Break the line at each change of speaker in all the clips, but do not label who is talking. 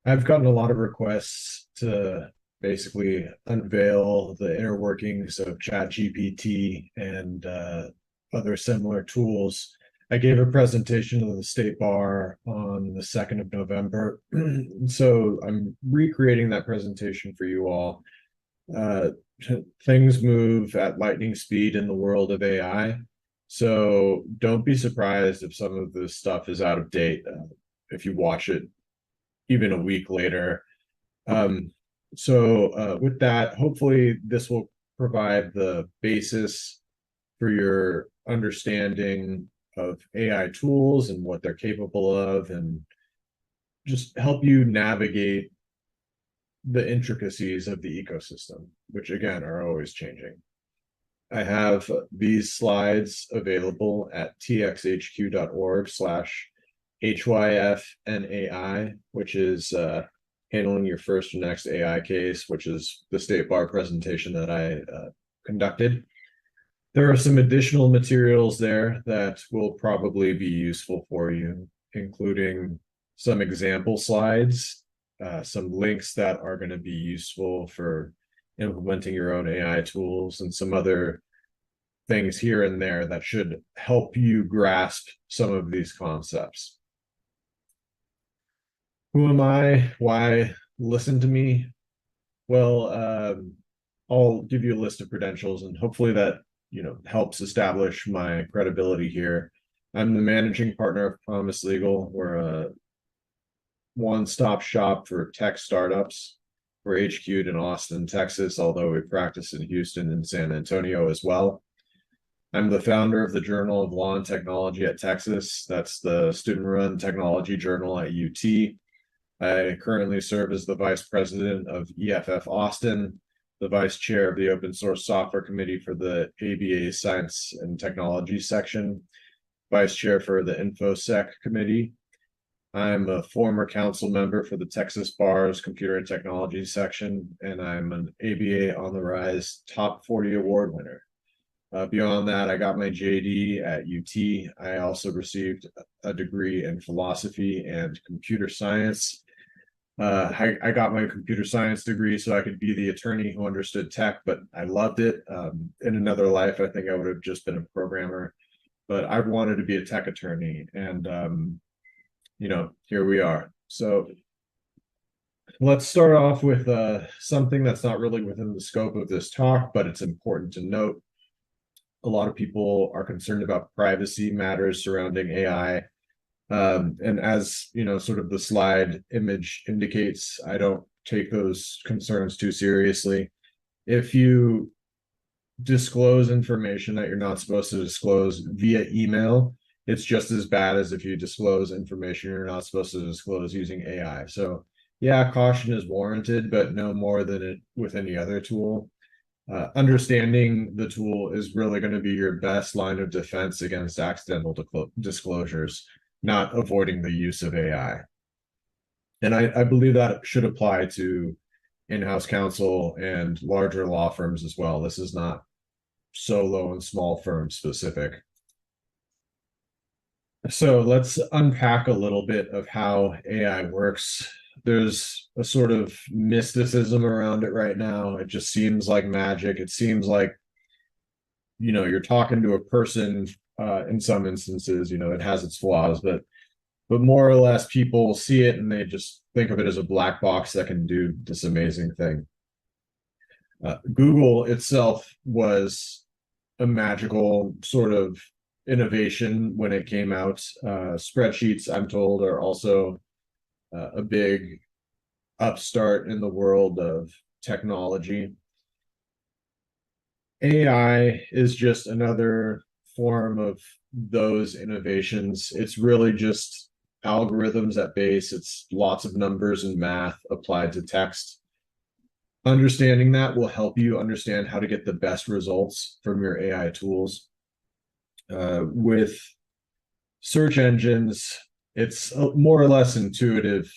I've gotten a lot of requests to basically unveil the inner workings of ChatGPT and other similar tools. I gave a presentation to the State Bar on the 2nd of November. So I'm recreating that presentation for you all. Uh, Things move at lightning speed in the world of AI. So don't be surprised if some of this stuff is out of date. If you watch it even a week later. With that, hopefully this will provide the basis for your understanding of AI tools and what they're capable of, and just help you navigate the intricacies of the ecosystem, which again are always changing. I have these slides available at txhq.org/HYFNAI, which is handling your first or next AI case, which is the State Bar presentation that I conducted. There are some additional materials there that will probably be useful for you, including some example slides, some links that are going to be useful for implementing your own AI tools, and some other things here and there that should help you grasp some of these concepts. Who am I? Why listen to me? Well, I'll give you a list of credentials, and hopefully that helps establish my credibility here. I'm the managing partner of Promise Legal. We're a one-stop shop for tech startups. We're HQ'd in Austin, Texas, although we practice in Houston and San Antonio as well. I'm the founder of the Journal of Law and Technology at Texas. That's the student-run technology journal at UT. I currently serve as the vice president of EFF Austin, the vice chair of the Open Source Software Committee for the ABA Science and Technology section, vice chair for the InfoSec Committee. I'm a former council member for the Texas Bar's Computer and Technology section, and I'm an ABA on the Rise Top 40 Award winner. Beyond that, I got my JD at UT. I also received a degree in philosophy and computer science. I got my computer science degree so I could be the attorney who understood tech, but I loved it. In another life, I think I would have just been a programmer, but I wanted to be a tech attorney, and here we are. So let's start off with something that's not really within the scope of this talk, but it's important to note. A lot of people are concerned about privacy matters surrounding AI. And as sort of the slide image indicates, I don't take those concerns too seriously. If you disclose information that you're not supposed to disclose via email, it's just as bad as if you disclose information you're not supposed to disclose using AI. So yeah, caution is warranted, but no more than it with any other tool. Understanding the tool is really going to be your best line of defense against accidental disclosures, not avoiding the use of AI. And I believe that should apply to in-house counsel and larger law firms as well. This is not solo and small firm specific. So let's unpack a little bit of how AI works. There's a sort of mysticism around it right now. It just seems like magic. It seems like, you're talking to a person in some instances. It has its flaws, but more or less people see it and they just think of it as a black box that can do this amazing thing. Google itself was a magical sort of innovation when it came out. Spreadsheets, I'm told, are also a big upstart in the world of technology. AI is just another form of those innovations. It's really just algorithms at base. It's lots of numbers and math applied to text. Understanding that will help you understand how to get the best results from your AI tools. With search engines, it's more or less intuitive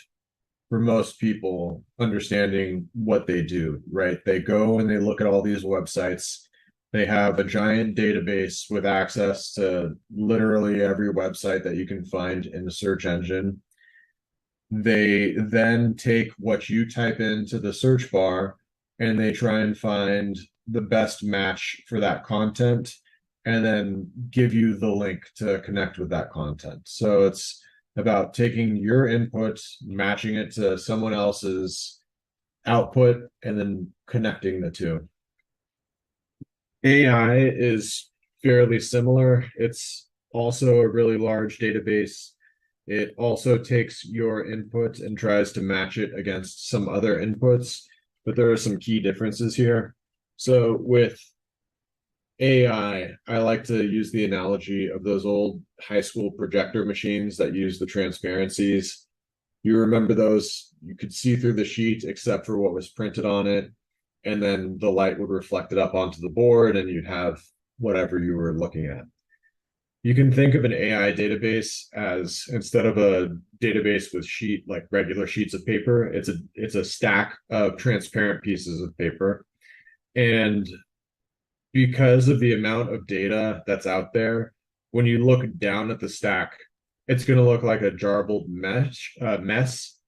for most people understanding what they do, right? They go and they look at all these websites. They have a giant database with access to literally every website that you can find in the search engine. They then take what you type into the search bar and they try and find the best match for that content and then give you the link to connect with that content. So it's about taking your input, matching it to someone else's output, and then connecting the two. AI is fairly similar. It's also a really large database. It also takes your input and tries to match it against some other inputs, but there are some key differences here. So with AI, I like to use the analogy of those old high school projector machines that use the transparencies. You remember those? You could see through the sheet except for what was printed on it, and then the light would reflect it up onto the board, and you'd have whatever you were looking at. You can think of an AI database as, instead of a database with like regular sheets of paper, it's a stack of transparent pieces of paper. And because of the amount of data that's out there, when you look down at the stack, it's going to look like a jarbled mess,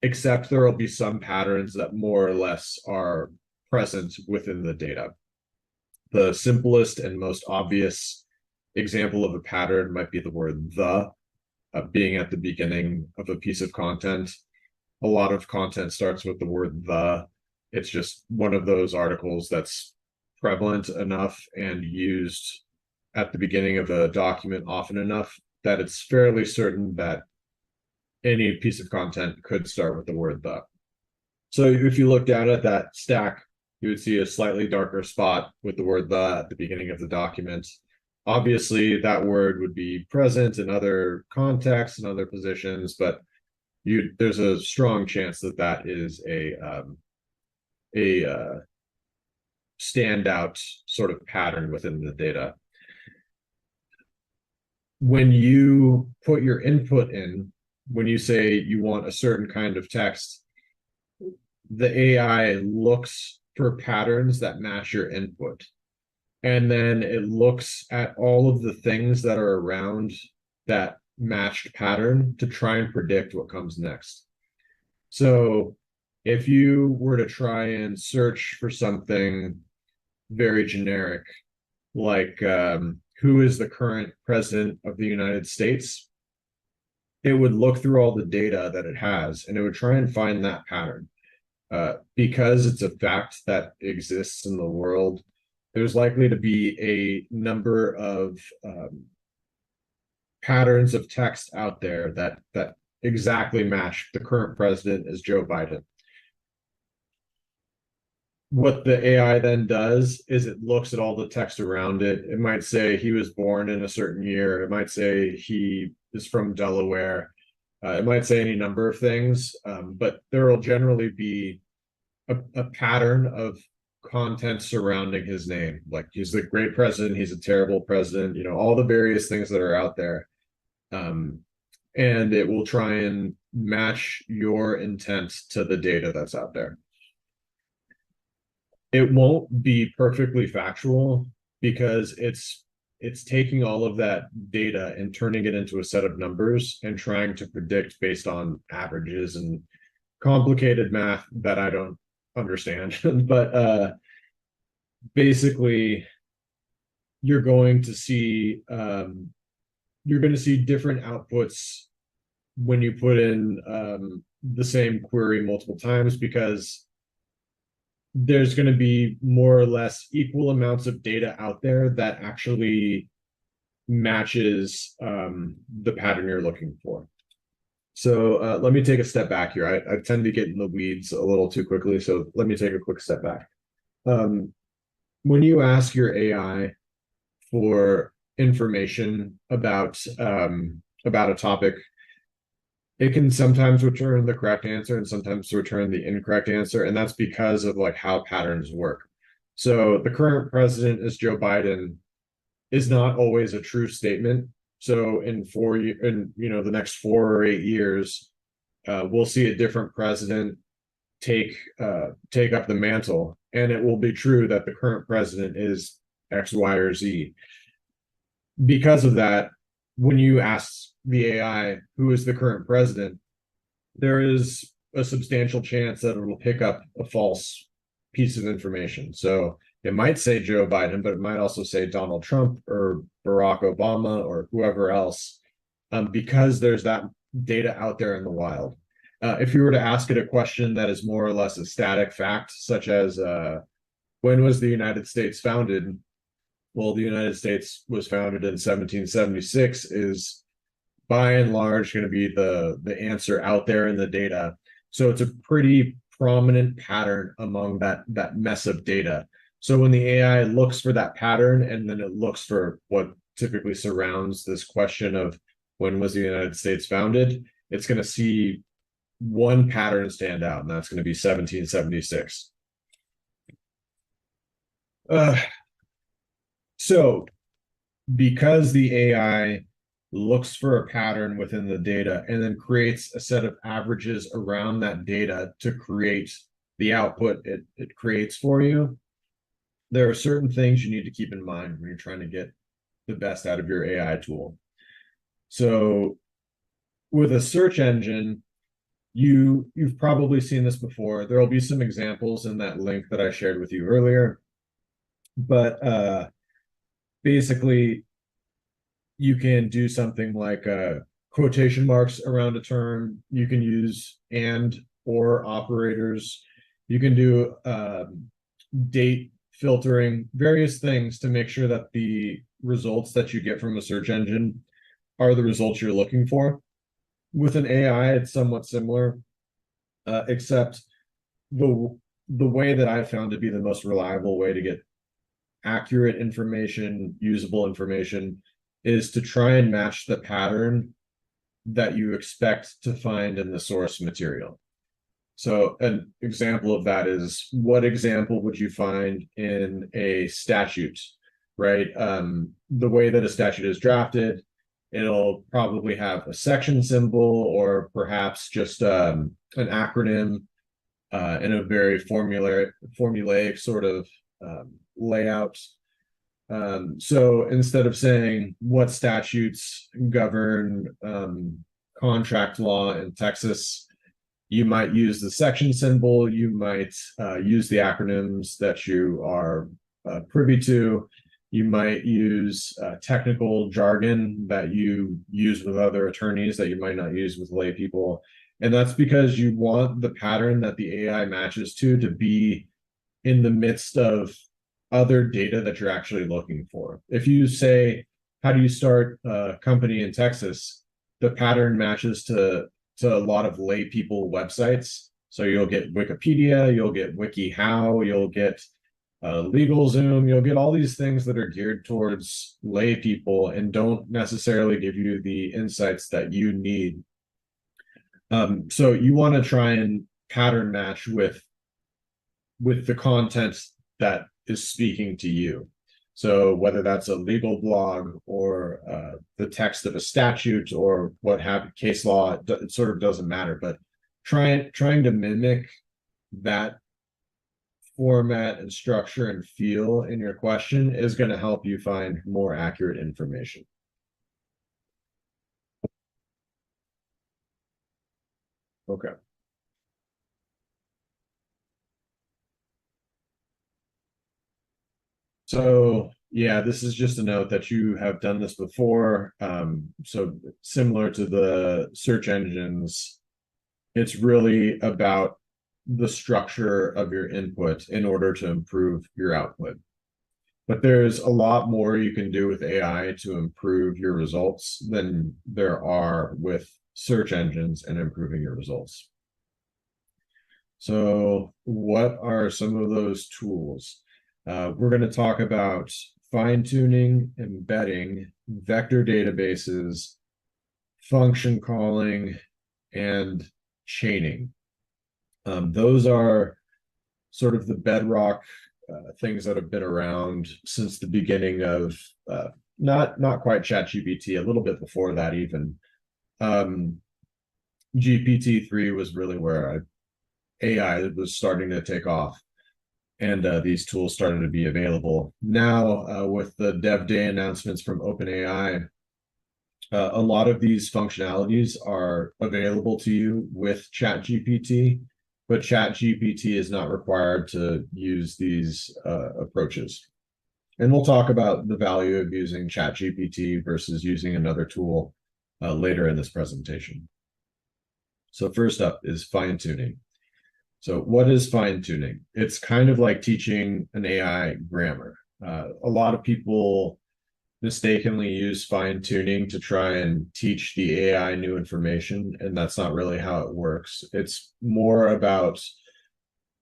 except there will be some patterns that more or less are present within the data. The simplest and most obvious example of a pattern might be the word the, being at the beginning of a piece of content. A lot of content starts with the word the. It's just one of those articles that's prevalent enough and used at the beginning of a document often enough that it's fairly certain that any piece of content could start with the word the. So if you look down at that stack, you would see a slightly darker spot with the word the at the beginning of the document. Obviously, that word would be present in other contexts and other positions, but there's a strong chance that that is a standout sort of pattern within the data. When you put your input in, when you say you want a certain kind of text, the AI looks for patterns that match your input. And then it looks at all of the things that are around that matched pattern to try and predict what comes next. So if you were to try and search for something very generic, like who is the current president of the United States, it would look through all the data that it has and it would try and find that pattern. Because it's a fact that exists in the world, there's likely to be a number of patterns of text out there that exactly match the current president as Joe Biden. What the AI then does is it looks at all the text around it. It might say he was born in a certain year. It might say he is from Delaware. It might say any number of things, but there will generally be a pattern of content surrounding his name. Like he's the great president, he's a terrible president, all the various things that are out there. And it will try and match your intent to the data that's out there. It won't be perfectly factual because it's taking all of that data and turning it into a set of numbers and trying to predict based on averages and complicated math that I don't understand. But basically, you're going to see different outputs when you put in the same query multiple times, because there's going to be more or less equal amounts of data out there that actually matches the pattern you're looking for. So let me take a step back here. I tend to get in the weeds a little too quickly, so let me take a quick step back. When you ask your AI for information about a topic, it can sometimes return the correct answer and sometimes return the incorrect answer, and that's because of like how patterns work. So the current president is Joe Biden is not always a true statement. So in the next 4 or 8 years, we'll see a different president take up the mantle, and it will be true that the current president is X, Y, or Z. Because of that, when you ask the AI who is the current president, there is a substantial chance that it'll pick up a false piece of information. So it might say Joe Biden, but it might also say Donald Trump or Barack Obama or whoever else, because there's that data out there in the wild. If you were to ask it a question that is more or less a static fact, such as when was the United States founded? Well, the United States was founded in 1776 is by and large going to be the answer out there in the data. So it's a pretty prominent pattern among that mess of data. So when the AI looks for that pattern and then it looks for what typically surrounds this question of when was the United States founded, it's going to see one pattern stand out, and that's going to be 1776. So because the AI looks for a pattern within the data and then creates a set of averages around that data to create the output it creates for you, there are certain things you need to keep in mind when you're trying to get the best out of your AI tool. So with a search engine, you've probably seen this before. There will be some examples in that link that I shared with you earlier, but basically you can do something like quotation marks around a term. You can use and or operators. You can do date filtering, various things to make sure that the results that you get from a search engine are the results you're looking for. With an AI, it's somewhat similar, except the way that I found to be the most reliable way to get accurate information, usable information, is to try and match the pattern that you expect to find in the source material. So an example of that is, what example would you find in a statute, right? The way that a statute is drafted, it'll probably have a section symbol or perhaps just an acronym in a very formulaic sort of layout. So instead of saying what statutes govern contract law in Texas, you might use the section symbol, you might use the acronyms that you are privy to, you might use technical jargon that you use with other attorneys that you might not use with lay people. And that's because you want the pattern that the AI matches to be in the midst of other data that you're actually looking for. If you say, how do you start a company in Texas? The pattern matches to a lot of lay people websites. So you'll get Wikipedia, you'll get WikiHow, you'll get LegalZoom, you'll get all these things that are geared towards lay people and don't necessarily give you the insights that you need. So you want to try and pattern match with the content that is speaking to you. So whether that's a legal blog or the text of a statute or what have case law, it sort of doesn't matter. But trying to mimic that format and structure and feel in your question is going to help you find more accurate information. Okay. So yeah, this is just a note that you have done this before. So similar to the search engines, it's really about the structure of your input in order to improve your output. But there's a lot more you can do with AI to improve your results than there are with search engines and improving your results. So what are some of those tools? We're going to talk about fine-tuning, embedding, vector databases, function calling, and chaining. Those are sort of the bedrock things that have been around since the beginning of not quite ChatGPT, a little bit before that even. GPT-3 was really where AI was starting to take off, and these tools started to be available. Now, with the Dev Day announcements from OpenAI, A lot of these functionalities are available to you with ChatGPT, but ChatGPT is not required to use these approaches. And we'll talk about the value of using ChatGPT versus using another tool later in this presentation. So first up is fine-tuning. So what is fine-tuning? It's kind of like teaching an AI grammar. A lot of people mistakenly use fine-tuning to try and teach the AI new information, and that's not really how it works. It's more about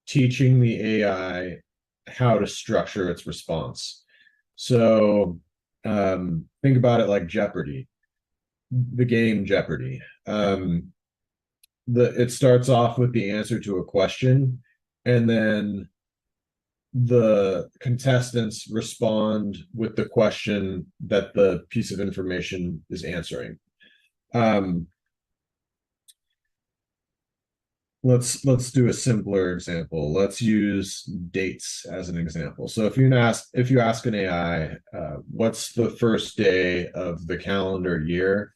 teaching the AI how to structure its response. So think about it like Jeopardy, the game Jeopardy. It starts off with the answer to a question, and then the contestants respond with the question that the piece of information is answering. Let's do a simpler example. Let's use dates as an example. So if you ask an AI, what's the first day of the calendar year?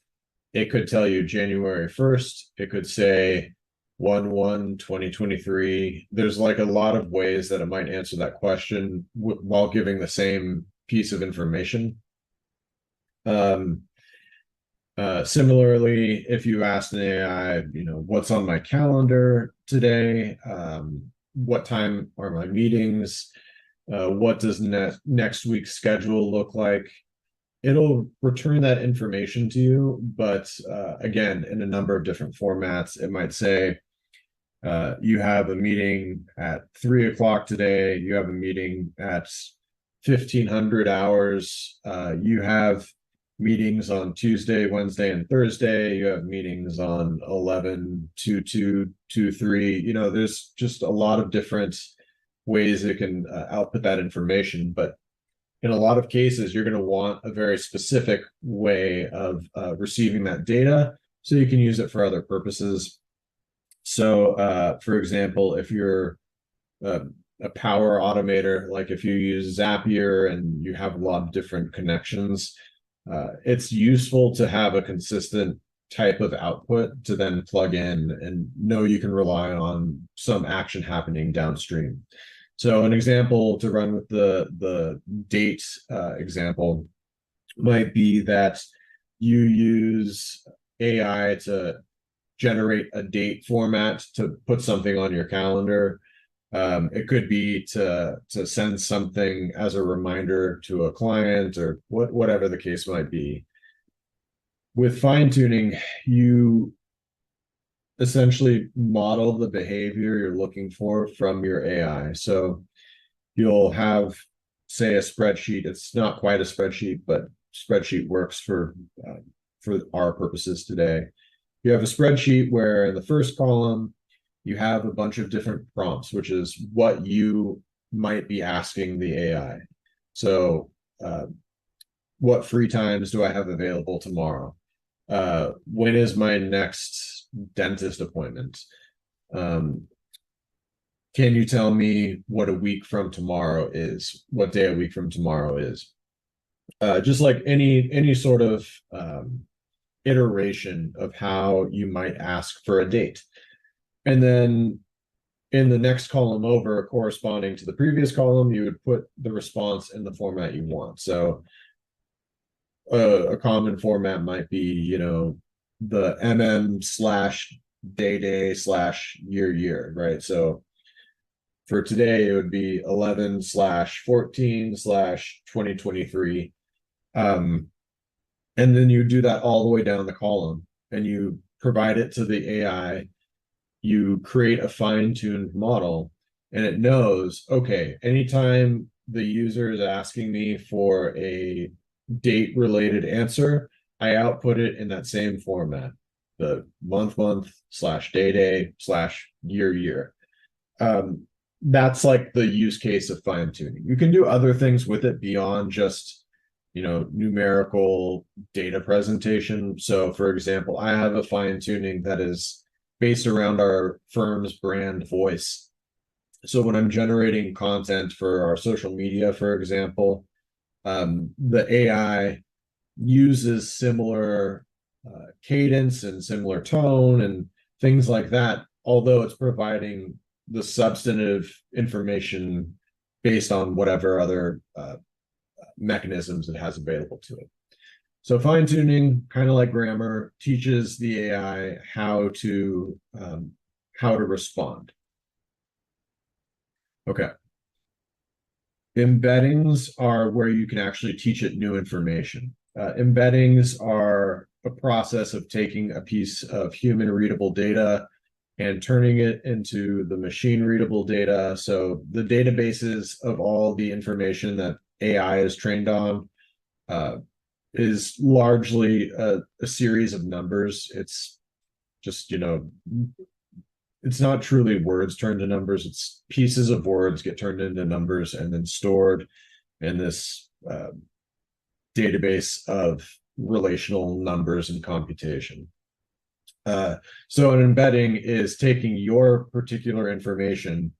It could tell you January 1st. It could say 1/1/2023. There's like a lot of ways that it might answer that question while giving the same piece of information. Similarly, if you asked an AI, what's on my calendar today? What time are my meetings? What does next week's schedule look like? It'll return that information to you, but again, in a number of different formats. It might say, you have a meeting at 3 o'clock today. You have a meeting at 1500 hours. You have meetings on Tuesday, Wednesday, and Thursday. You have meetings on 11/22/23. There's just a lot of different ways it can output that information, but in a lot of cases, you're going to want a very specific way of receiving that data so you can use it for other purposes. So, for example, if you're a power automator, like if you use Zapier and you have a lot of different connections, it's useful to have a consistent type of output to then plug in and know you can rely on some action happening downstream. So an example to run with the date example might be that you use AI to generate a date format to put something on your calendar. It could be to send something as a reminder to a client or whatever the case might be. With fine tuning, you essentially model the behavior you're looking for from your AI. So you'll have, say, a spreadsheet. It's not quite a spreadsheet, but spreadsheet works for our purposes today. You have a spreadsheet where in the first column, you have a bunch of different prompts, which is what you might be asking the AI. So what free times do I have available tomorrow? When is my next dentist appointment? Can you tell me what a week from tomorrow is? What day a week from tomorrow is? Just like any sort of iteration of how you might ask for a date. And then in the next column over, corresponding to the previous column, you would put the response in the format you want. So a common format might be, the MM/day/year, right? So for today, it would be 11/14/2023. And then you do that all the way down the column and you provide it to the AI. You create a fine-tuned model and it knows, okay, anytime the user is asking me for a date-related answer, I output it in that same format, the month/day/year. That's like the use case of fine-tuning. You can do other things with it beyond just numerical data presentation. So for example, I have a fine-tuning that is based around our firm's brand voice. So when I'm generating content for our social media, for example, the AI uses similar cadence and similar tone and things like that, although it's providing the substantive information based on whatever other mechanisms it has available to it. So fine tuning, kind of like grammar, teaches the AI how to respond. Okay. Embeddings are where you can actually teach it new information. Embeddings are a process of taking a piece of human readable data and turning it into the machine readable data. So the databases of all the information that AI is trained on uh, is largely a series of numbers. It's just, it's not truly words turned to numbers. It's pieces of words get turned into numbers and then stored in this database of relational numbers and computation. So an embedding is taking your particular information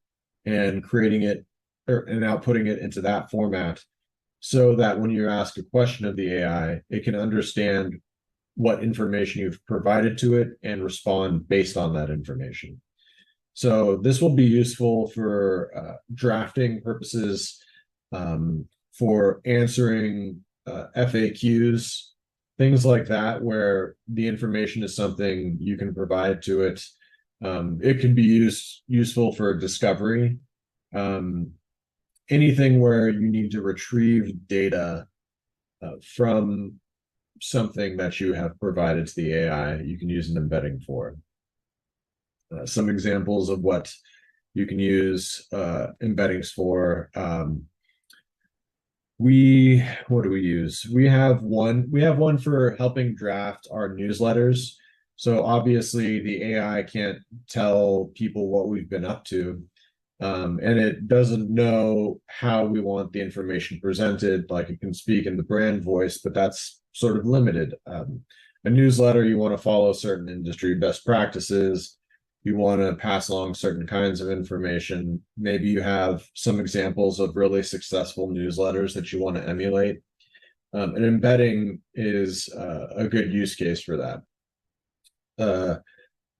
and creating it and outputting it into that format so that when you ask a question of the AI, it can understand what information you've provided to it and respond based on that information. So this will be useful for drafting purposes, for answering FAQs, things like that, where the information is something you can provide to it. It can be useful for discovery. Anything where you need to retrieve data from something that you have provided to the AI, you can use an embedding for. Some examples of what you can use embeddings for. What do we use? We have one for helping draft our newsletters. So obviously the AI can't tell people what we've been up to. And it doesn't know how we want the information presented. Like it can speak in the brand voice, but that's sort of limited. A newsletter, you want to follow certain industry best practices. You want to pass along certain kinds of information. Maybe you have some examples of really successful newsletters that you want to emulate. An embedding is a good use case for that.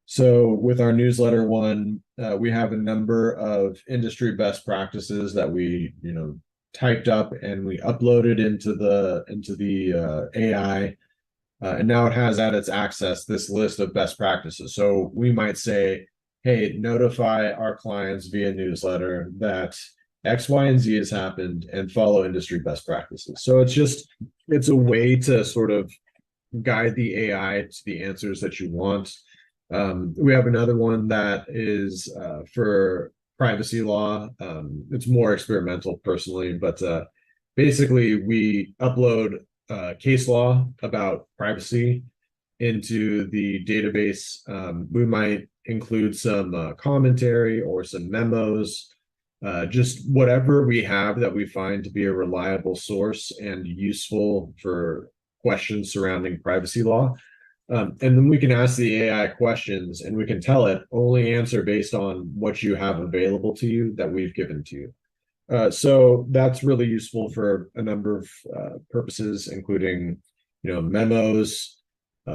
So with our newsletter one, we have a number of industry best practices that we, typed up and we uploaded into the AI. And now it has at its access this list of best practices. So we might say, hey, notify our clients via newsletter that X, Y, and Z has happened and follow industry best practices. So it's a way to sort of guide the AI to the answers that you want. We have another one that is for privacy law. It's more experimental personally, but basically we upload case law about privacy into the database. We might include some commentary or some memos, just whatever we have that we find to be a reliable source and useful for questions surrounding privacy law. And then we can ask the AI questions and we can tell it only answer based on what you have available to you that we've given to you. So that's really useful for a number of purposes, including, memos,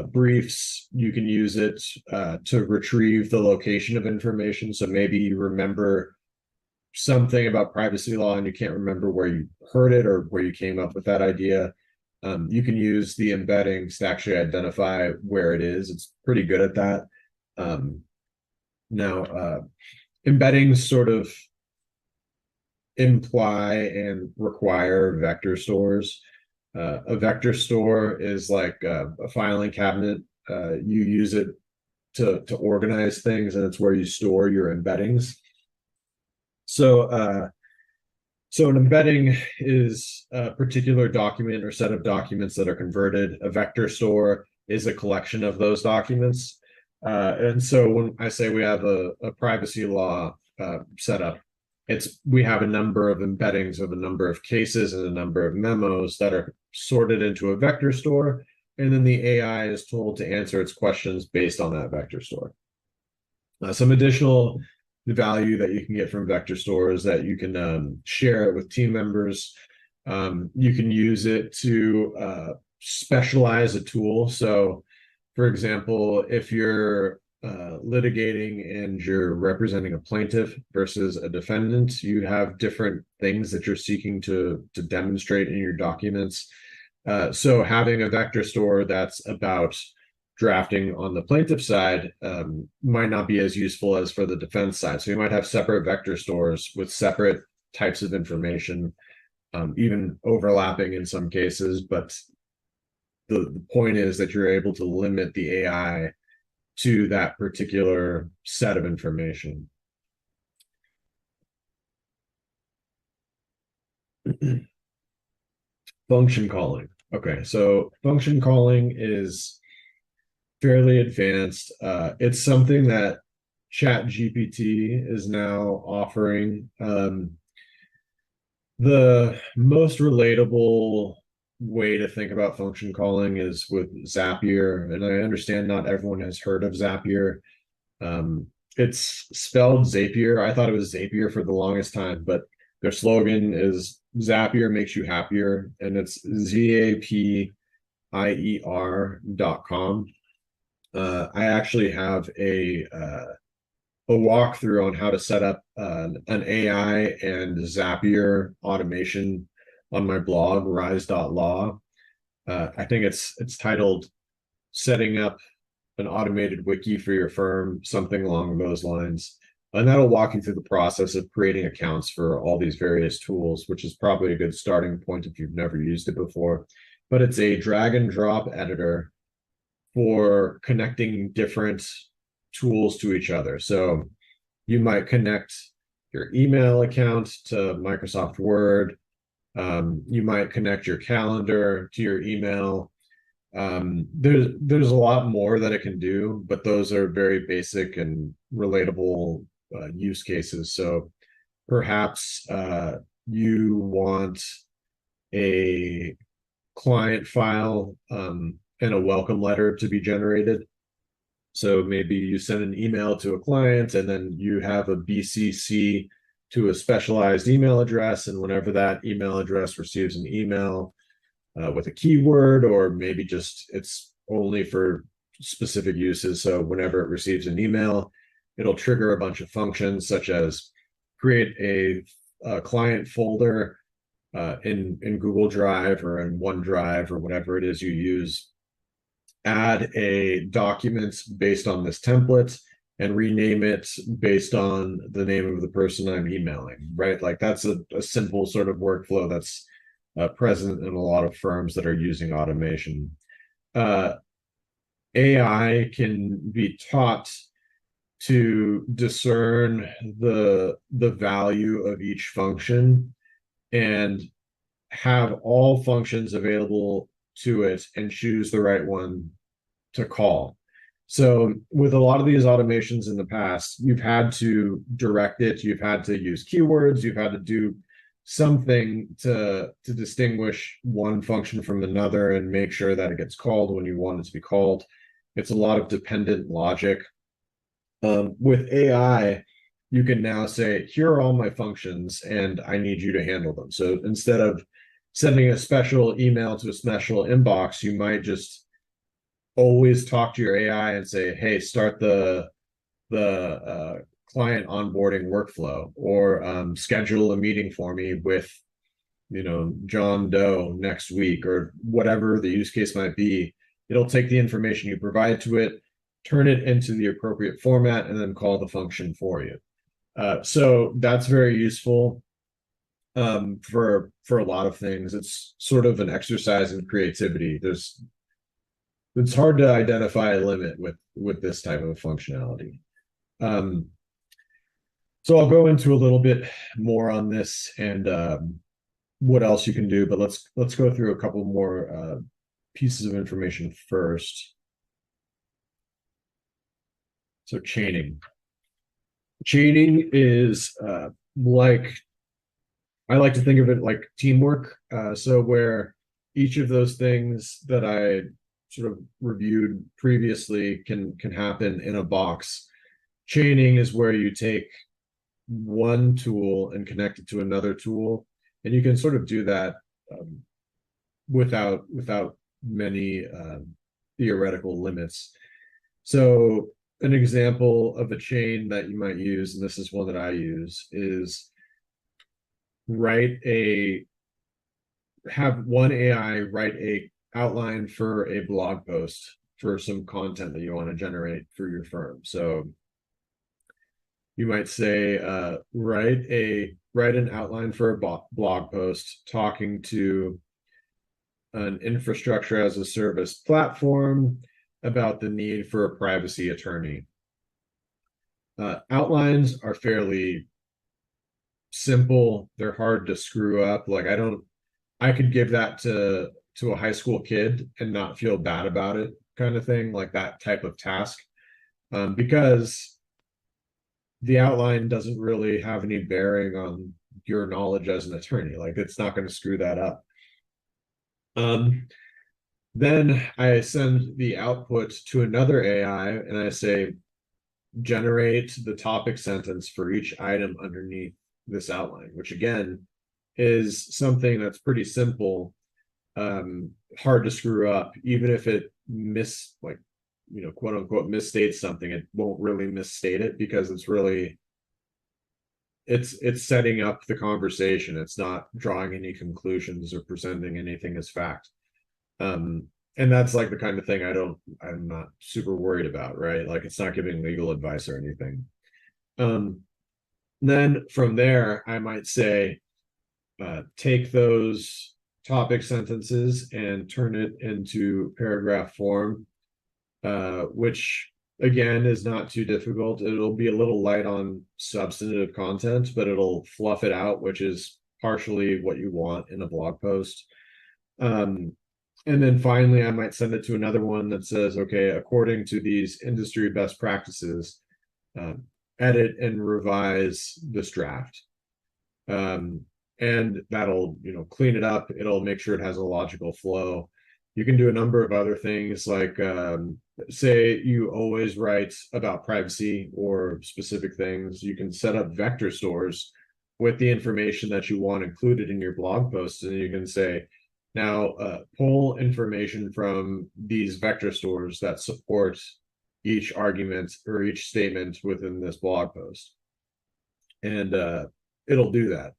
briefs. You can use it to retrieve the location of information. So maybe you remember something about privacy law and you can't remember where you heard it or where you came up with that idea. You can use the embeddings to actually identify where it is. It's pretty good at that. Now, embeddings sort of imply and require vector stores. A vector store is like a filing cabinet. You use it to organize things, and it's where you store your embeddings. So an embedding is a particular document or set of documents that are converted. A vector store is a collection of those documents. And so when I say we have a privacy law set up, we have a number of embeddings of a number of cases and a number of memos that are sorted into a vector store. And then the AI is told to answer its questions based on that vector store. Some additional value that you can get from vector stores that you can share it with team members. You can use it to specialize a tool. So, for example, if you're litigating and you're representing a plaintiff versus a defendant, you have different things that you're seeking to demonstrate in your documents. So having a vector store that's about drafting on the plaintiff side might not be as useful as for the defense side. So you might have separate vector stores with separate types of information, even overlapping in some cases. But the point is that you're able to limit the AI to that particular set of information. Function calling. Okay, so function calling is fairly advanced. It's something that Chat GPT is now offering. The most relatable way to think about function calling is with Zapier, and I understand not everyone has heard of Zapier. It's spelled Zapier. I thought it was Zapier for the longest time, but their slogan is Zapier makes you happier, and it's ZAPIER.com. I actually have a walkthrough on how to set up an AI and Zapier automation on my blog, rise.law. I think it's titled Setting Up an Automated Wiki for Your Firm, something along those lines. And that'll walk you through the process of creating accounts for all these various tools, which is probably a good starting point if you've never used it before. But it's a drag and drop editor for connecting different tools to each other. So you might connect your email account to Microsoft Word. You might connect your calendar to your email. There's a lot more that it can do, but those are very basic and relatable use cases. So perhaps you want a client file and a welcome letter to be generated. So maybe you send an email to a client and then you have a BCC to a specialized email address. And whenever that email address receives an email with a keyword, or maybe just it's only for specific uses. So whenever it receives an email, it'll trigger a bunch of functions such as create a client folder in Google Drive or in OneDrive or whatever it is you use, add a document based on this template and rename it based on the name of the person I'm emailing, right? Like that's a simple sort of workflow that's present in a lot of firms that are using automation. AI can be taught to discern the value of each function and have all functions available to it and choose the right one to call. So with a lot of these automations in the past, you've had to direct it, you've had to use keywords, you've had to do something to distinguish one function from another and make sure that it gets called when you want it to be called. It's a lot of dependent logic. With AI, you can now say, here are all my functions and I need you to handle them. So instead of sending a special email to a special inbox, you might just always talk to your AI and say, hey, start the client onboarding workflow, or schedule a meeting for me with, John Doe next week, or whatever the use case might be. It'll take the information you provide to it, turn it into the appropriate format, and then call the function for you. So that's very useful for a lot of things. It's sort of an exercise in creativity. It's hard to identify a limit with this type of functionality. So I'll go into a little bit more on this and what else you can do, but let's go through a couple more pieces of information first. So chaining. Chaining is like, I like to think of it like teamwork. So where each of those things that I sort of reviewed previously can happen in a box. Chaining is where you take one tool and connect it to another tool, and you can sort of do that without many theoretical limits. So an example of a chain that you might use, and this is one that I use, is write a have one AI write a outline for a blog post for some content that you want to generate for your firm. So you might say, write an outline for a blog post talking to an infrastructure as a service platform about the need for a privacy attorney. Outlines are fairly simple. They're hard to screw up. Like I could give that to a high school kid and not feel bad about it, kind of thing, like that type of task, because the outline doesn't really have any bearing on your knowledge as an attorney. Like it's not going to screw that up. Then I send the output to another AI and I say, generate the topic sentence for each item underneath this outline, which again is something that's pretty simple, hard to screw up. Even if it quote unquote misstates something, it won't really misstate it because it's setting up the conversation. It's not drawing any conclusions or presenting anything as fact. And that's like the kind of thing I'm not super worried about, right? Like it's not giving legal advice or anything. Then from there, I might say, take those topic sentences and turn it into paragraph form, which again is not too difficult. It'll be a little light on substantive content, but it'll fluff it out, which is partially what you want in a blog post. And then finally, I might send it to another one that says, okay, according to these industry best practices, edit and revise this draft. And that'll, clean it up. It'll make sure it has a logical flow. You can do a number of other things like, say you always write about privacy or specific things. You can set up vector stores with the information that you want included in your blog post. And you can say, now, pull information from these vector stores that support each argument or each statement within this blog post. And it'll do that.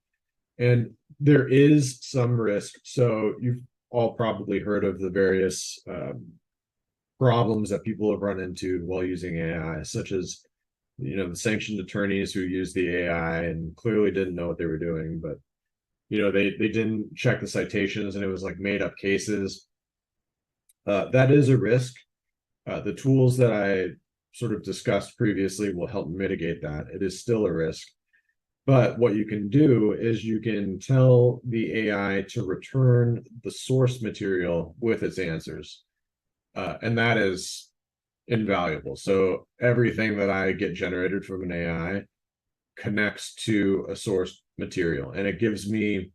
And there is some risk. So you've all probably heard of the various problems that people have run into while using AI, such as, the sanctioned attorneys who use the AI and clearly didn't know what they were doing, but they didn't check the citations and it was like made up cases. That is a risk. The tools that I sort of discussed previously will help mitigate that. It is still a risk. But what you can do is you can tell the AI to return the source material with its answers. And that is invaluable. So everything that I get generated from an AI connects to a source material, and it gives me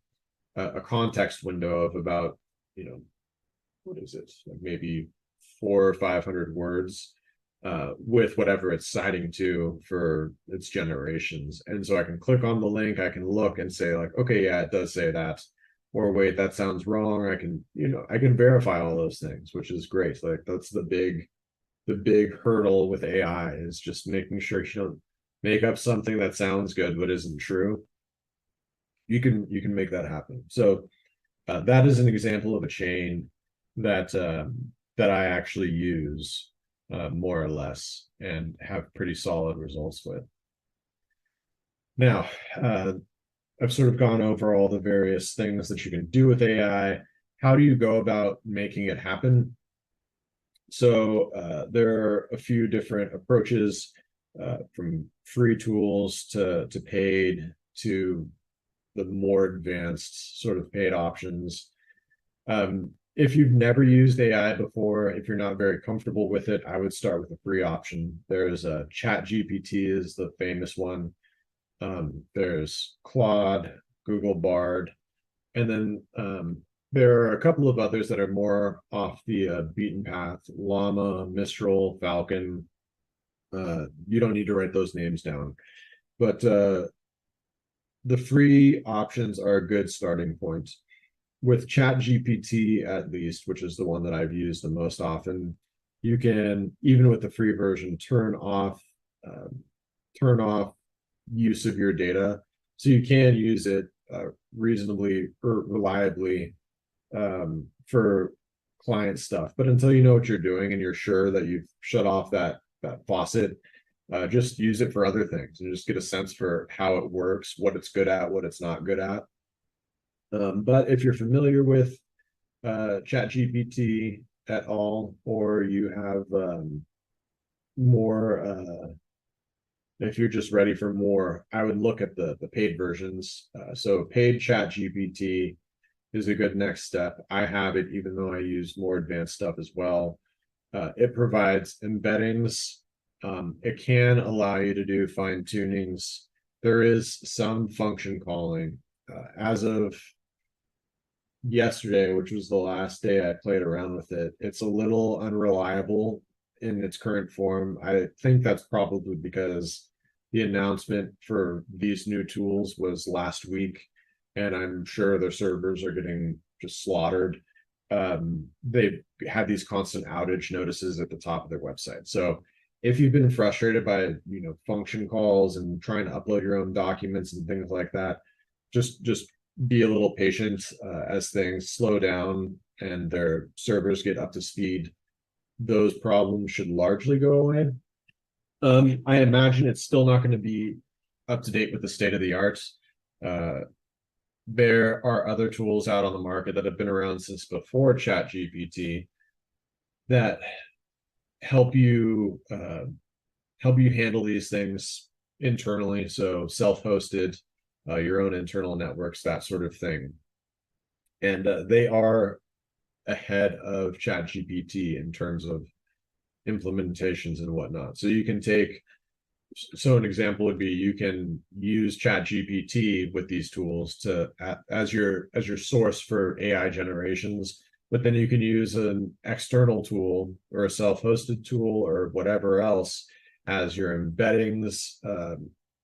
a context window of about, what is it, like maybe 400 or 500 words, with whatever it's citing to for its generations. And so I can click on the link, I can look and say like, okay, yeah, it does say that, or wait, that sounds wrong. I can verify all those things, which is great. Like that's the big hurdle with AI, is just making sure you don't make up something that sounds good but isn't true. You can make that happen. So that is an example of a chain that I actually use more or less and have pretty solid results with. Now, I've sort of gone over all the various things that you can do with AI. How do you go about making it happen? So there are a few different approaches, from free tools to paid to the more advanced sort of paid options. If you've never used AI before, if you're not very comfortable with it, I would start with a free option. There's a ChatGPT is the famous one. There's Claude, Google Bard, and then there are a couple of others that are more off the beaten path: Llama, Mistral, Falcon. You don't need to write those names down, but the free options are a good starting point. with ChatGPT at least, which is the one that I've used the most often, you can, even with the free version, turn off use of your data, so you can use it reasonably or reliably for client stuff. But until you know what you're doing and you're sure that you've shut off that faucet, just use it for other things and just get a sense for how it works, what it's good at, what it's not good at. But if you're familiar with ChatGPT at all, or you have more, if you're just ready for more, I would look at the paid versions. So paid ChatGPT is a good next step. I have it, even though I use more advanced stuff as well. It provides embeddings. It can allow you to do fine tunings. There is some function calling. As of yesterday, which was the last day I played around with it, it's a little unreliable in its current form. I think that's probably because the announcement for these new tools was last week, and I'm sure their servers are getting just slaughtered. They've had these constant outage notices at the top of their website. So if you've been frustrated by function calls and trying to upload your own documents and things like that, just be a little patient as things slow down and their servers get up to speed. Those problems should largely go away. I imagine it's still not going to be up to date with the state of the art. There are other tools out on the market that have been around since before ChatGPT that help you handle these things internally. So self-hosted, your own internal networks, that sort of thing. And they are ahead of ChatGPT in terms of implementations and whatnot. So you can an example would be you can use ChatGPT with these tools to as your source for AI generations, but then you can use an external tool or a self-hosted tool or whatever else as your embeddings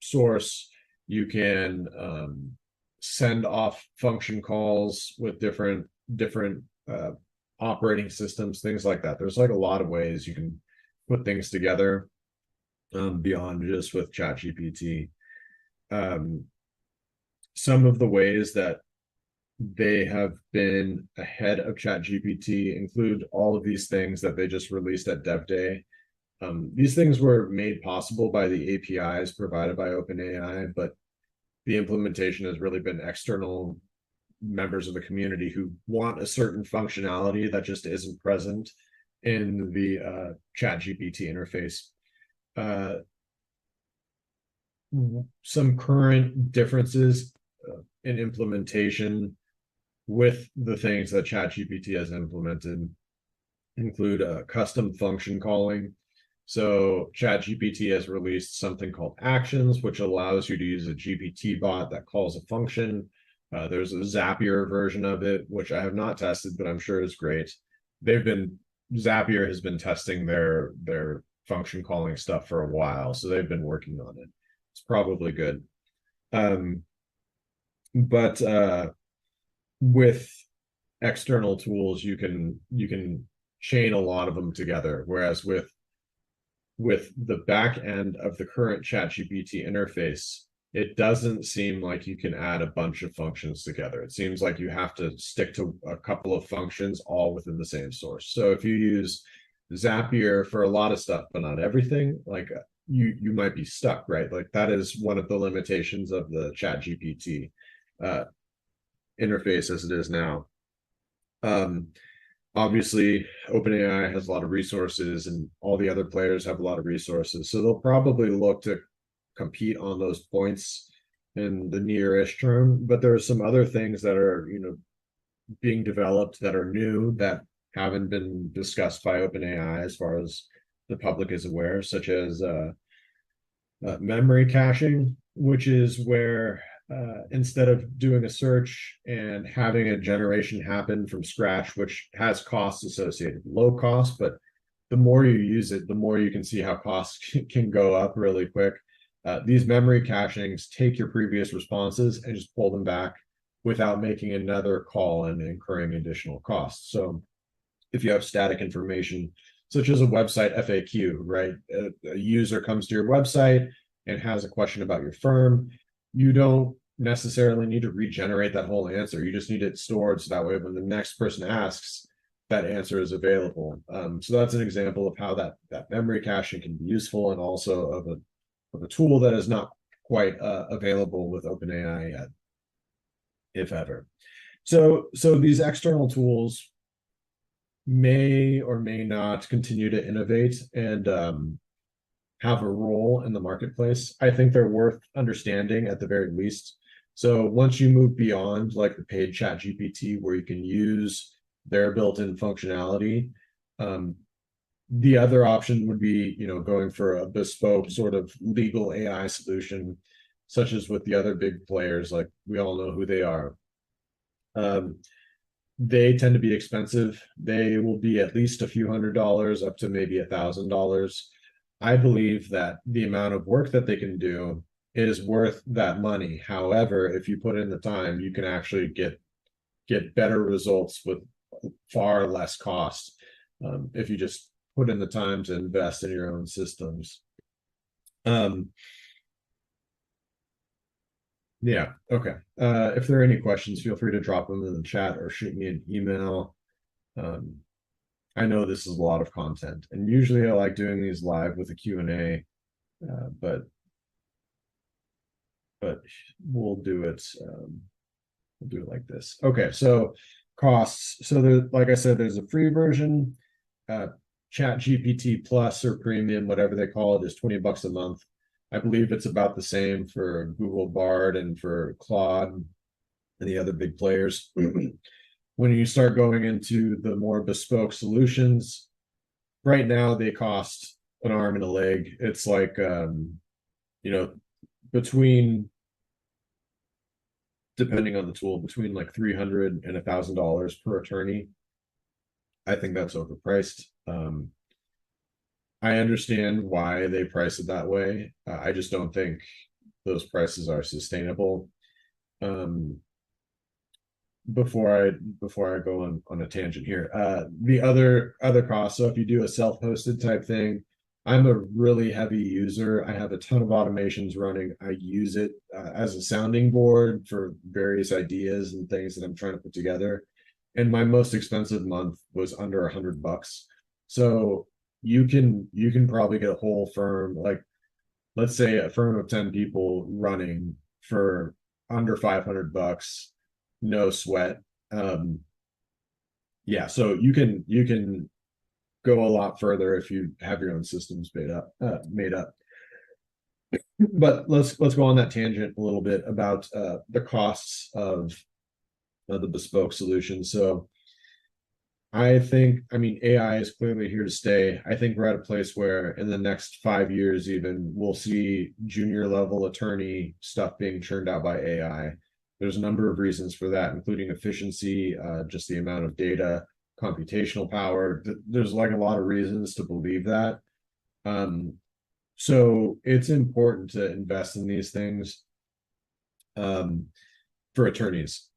source. You can send off function calls with different operating systems, things like that. There's like a lot of ways you can put things together beyond just with ChatGPT. Some of the ways that they have been ahead of ChatGPT include all of these things that they just released at Dev Day. These things were made possible by the APIs provided by OpenAI, but the implementation has really been external members of the community who want a certain functionality that just isn't present in the ChatGPT interface. Some current differences in implementation with the things that ChatGPT has implemented include custom function calling. So ChatGPT has released something called Actions, which allows you to use a GPT bot that calls a function. There's a Zapier version of it, which I have not tested, but I'm sure is great. Zapier has been testing their function calling stuff for a while, so they've been working on it. It's probably good. But with external tools, you can chain a lot of them together, whereas with the back end of the current ChatGPT interface, it doesn't seem like you can add a bunch of functions together. It seems like you have to stick to a couple of functions all within the same source. So if you use Zapier for a lot of stuff, but not everything, like you might be stuck, right? Like that is one of the limitations of the ChatGPT interface as it is now. Obviously, OpenAI has a lot of resources and all the other players have a lot of resources. So they'll probably look to compete on those points in the near-ish term. But there are some other things that are, being developed that are new that haven't been discussed by OpenAI as far as the public is aware, such as memory caching, which is where instead of doing a search and having a generation happen from scratch, which has costs associated, low cost, but the more you use it, the more you can see how costs can go up really quick. These memory cachings take your previous responses and just pull them back without making another call and incurring additional costs. So if you have static information, such as a website FAQ, right? A user comes to your website and has a question about your firm, you don't necessarily need to regenerate that whole answer. You just need it stored so that way when the next person asks, that answer is available. So that's an example of how that memory caching can be useful, and also of a tool that is not quite available with OpenAI yet, if ever. So these external tools may or may not continue to innovate and have a role in the marketplace. I think they're worth understanding at the very least. So once you move beyond like the paid chat GPT where you can use their built-in functionality, the other option would be, going for a bespoke sort of legal AI solution, such as with the other big players, like we all know who they are. They tend to be expensive. They will be at least a few $100s up to maybe $1,000. I believe that the amount of work that they can do is worth that money. However, if you put in the time, you can actually get better results with far less cost, if you just put in the time to invest in your own systems. Yeah, okay. If there are any questions, feel free to drop them in the chat or shoot me an email. I know this is a lot of content, and usually I like doing these live with a Q&A, but we'll do it like this. Okay, so costs. So there, like I said, there's a free version. Chat GPT Plus or Premium, whatever they call it, is $20 a month. I believe it's about the same for Google Bard and for Claude and the other big players. When you start going into the more bespoke solutions, right now they cost an arm and a leg. It's like, between, depending on the tool, between like $300 and $1,000 per attorney. I think that's overpriced. I understand why they price it that way. I just don't think those prices are sustainable. Before I go on a tangent here, the other costs. So if you do a self-hosted type thing, I'm a really heavy user. I have a ton of automations running. I use it as a sounding board for various ideas and things that I'm trying to put together. And my most expensive month was under $100. So you can probably get a whole firm, like let's say a firm of 10 people running for under $500, no sweat. Yeah, so you can go a lot further if you have your own systems made up. But let's go on that tangent a little bit about the costs of the bespoke solution. So I think, AI is clearly here to stay. I think we're at a place where in the next 5 years, even, we'll see junior level attorney stuff being churned out by AI. There's a number of reasons for that, including efficiency, just the amount of data, computational power. There's like a lot of reasons to believe that. So it's important to invest in these things for attorneys.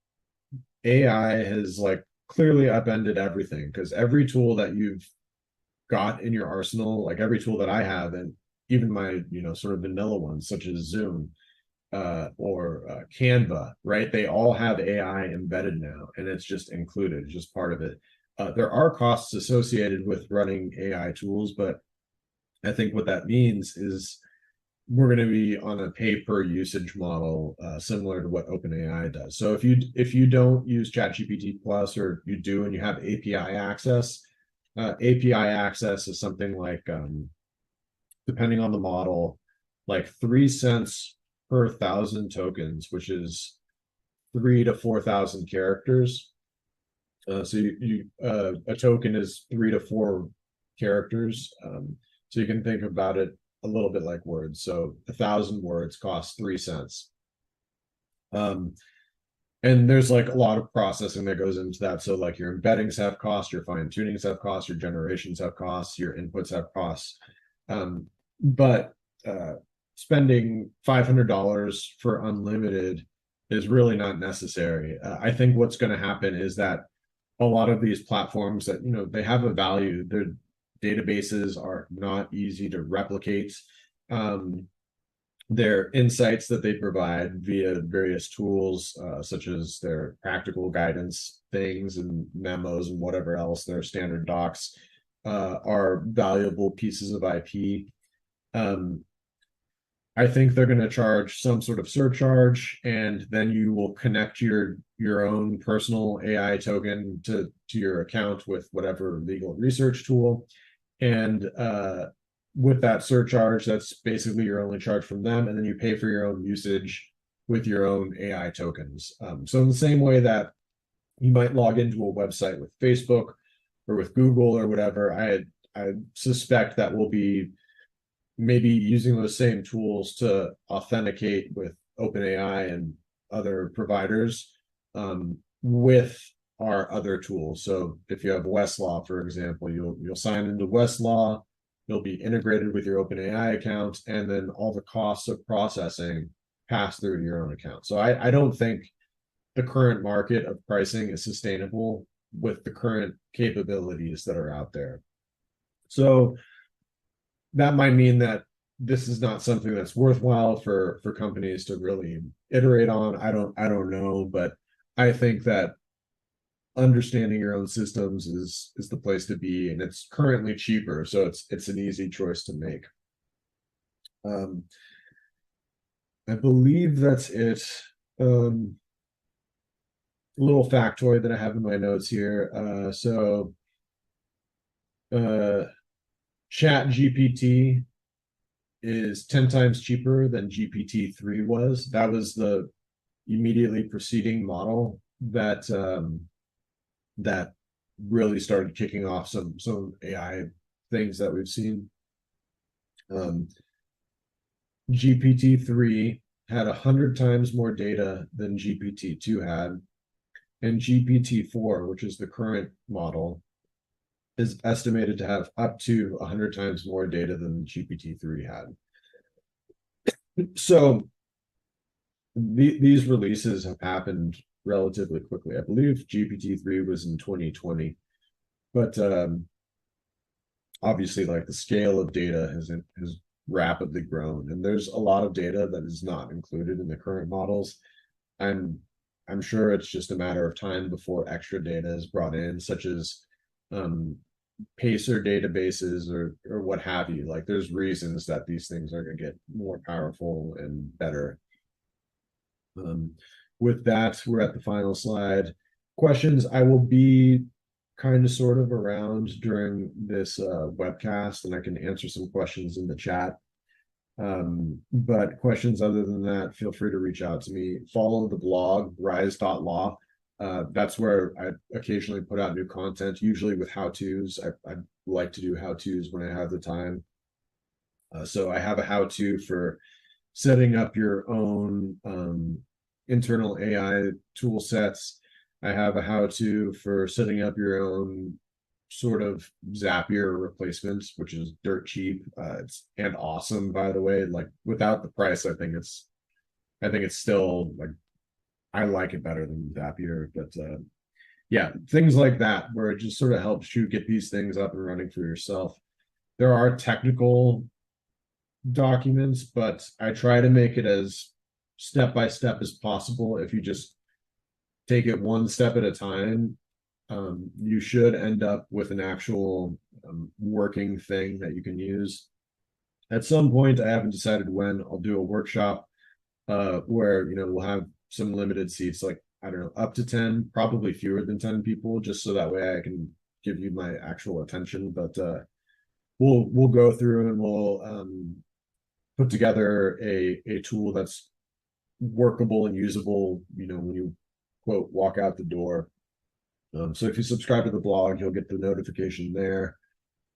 AI has like clearly upended everything, because every tool that you've got in your arsenal, like every tool that I have, and even my sort of vanilla ones such as Zoom or Canva, right? They all have AI embedded now, and it's just included, just part of it. There are costs associated with running AI tools, but I think what that means is we're going to be on a pay per usage model, similar to what OpenAI does. So if you don't use ChatGPT Plus, or you do and you have API access, is something like, depending on the model, like 3 cents per 1,000 tokens, which is 3 to 4,000 characters. So a token is 3 to 4 characters. So you can think about it a little bit like words. So 1,000 words costs 3 cents. And there's like a lot of processing that goes into that. So like your embeddings have costs, your fine tunings have costs, your generations have costs, your inputs have costs. But spending $500 for unlimited is really not necessary. I think what's going to happen is that a lot of these platforms that, they have a value. Their databases are not easy to replicate. Um, their insights that they provide via various tools, such as their practical guidance things and memos and whatever else, their standard docs, are valuable pieces of IP. Um, I think they're going to charge some sort of surcharge, and then you will connect your own personal AI token to your account with whatever legal research tool. And with that surcharge, that's basically your only charge from them, and then you pay for your own usage with your own AI tokens. So in the same way that you might log into a website with Facebook or with Google or whatever, I suspect that will be maybe using those same tools to authenticate with OpenAI and other providers, with our other tools. So if you have Westlaw, for example, you'll sign into Westlaw, you'll be integrated with your OpenAI account, and then all the costs of processing pass through to your own account. So I don't think the current market of pricing is sustainable with the current capabilities that are out there. So that might mean that this is not something that's worthwhile for companies to really iterate on. I don't know, but I think that understanding your own systems is the place to be, and it's currently cheaper, so it's an easy choice to make. um I believe that's it. A little factoid that I have in my notes here. Chat GPT is 10 times cheaper than GPT-3 was. That was the immediately preceding model that really started kicking off some AI things that we've seen. GPT-3 had 100 times more data than GPT-2 had, and GPT-4, which is the current model, is estimated to have up to 100 times more data than GPT-3 had. So these releases have happened relatively quickly. I believe GPT-3 was in 2020, but obviously, like, the scale of data has rapidly grown, and there's a lot of data that is not included in the current models. I'm I'm sure it's just a matter of time before extra data is brought in, such as um, pacer databases or what have you. Like, there's reasons that these things are going to get more powerful and better. Um, with that, we're at the final slide. Questions. I will be kind of sort of around during this webcast, and I can answer some questions in the chat. But questions other than that, feel free to reach out to me. Follow the blog, rise.law. That's where I occasionally put out new content, usually with how-tos. I like to do how-tos when I have the time. So I have a how-to for setting up your own internal AI tool sets. I have a how-to for setting up your own sort of Zapier replacements, which is dirt cheap. It's and awesome, by the way. Like, without the price, I think it's still, like, I like it better than Zapier. But yeah, things like that where it just sort of helps you get these things up and running for yourself. There are technical documents, but I try to make it as step by step as possible. If you just take it one step at a time, you should end up with an actual working thing that you can use. At some point, I haven't decided when, I'll do a workshop where we'll have some limited seats, like, I don't know, up to 10, probably fewer than 10 people, just so that way I can give you my actual attention. But we'll go through and we'll put together a tool that's workable and usable, when you, quote, walk out the door. So if you subscribe to the blog, you'll get the notification there.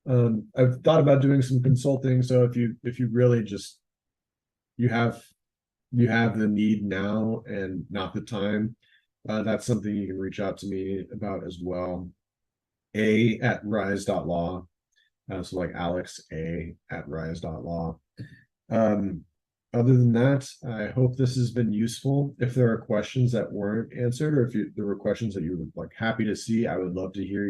I've thought about doing some consulting. So if you really just you have the need now and not the time, that's something you can reach out to me about as well. A@rise.law. So like Alex A@rise.law. Other than that, I hope this has been useful. If there are questions that weren't answered, or if there were questions that you were like happy to see, I would love to hear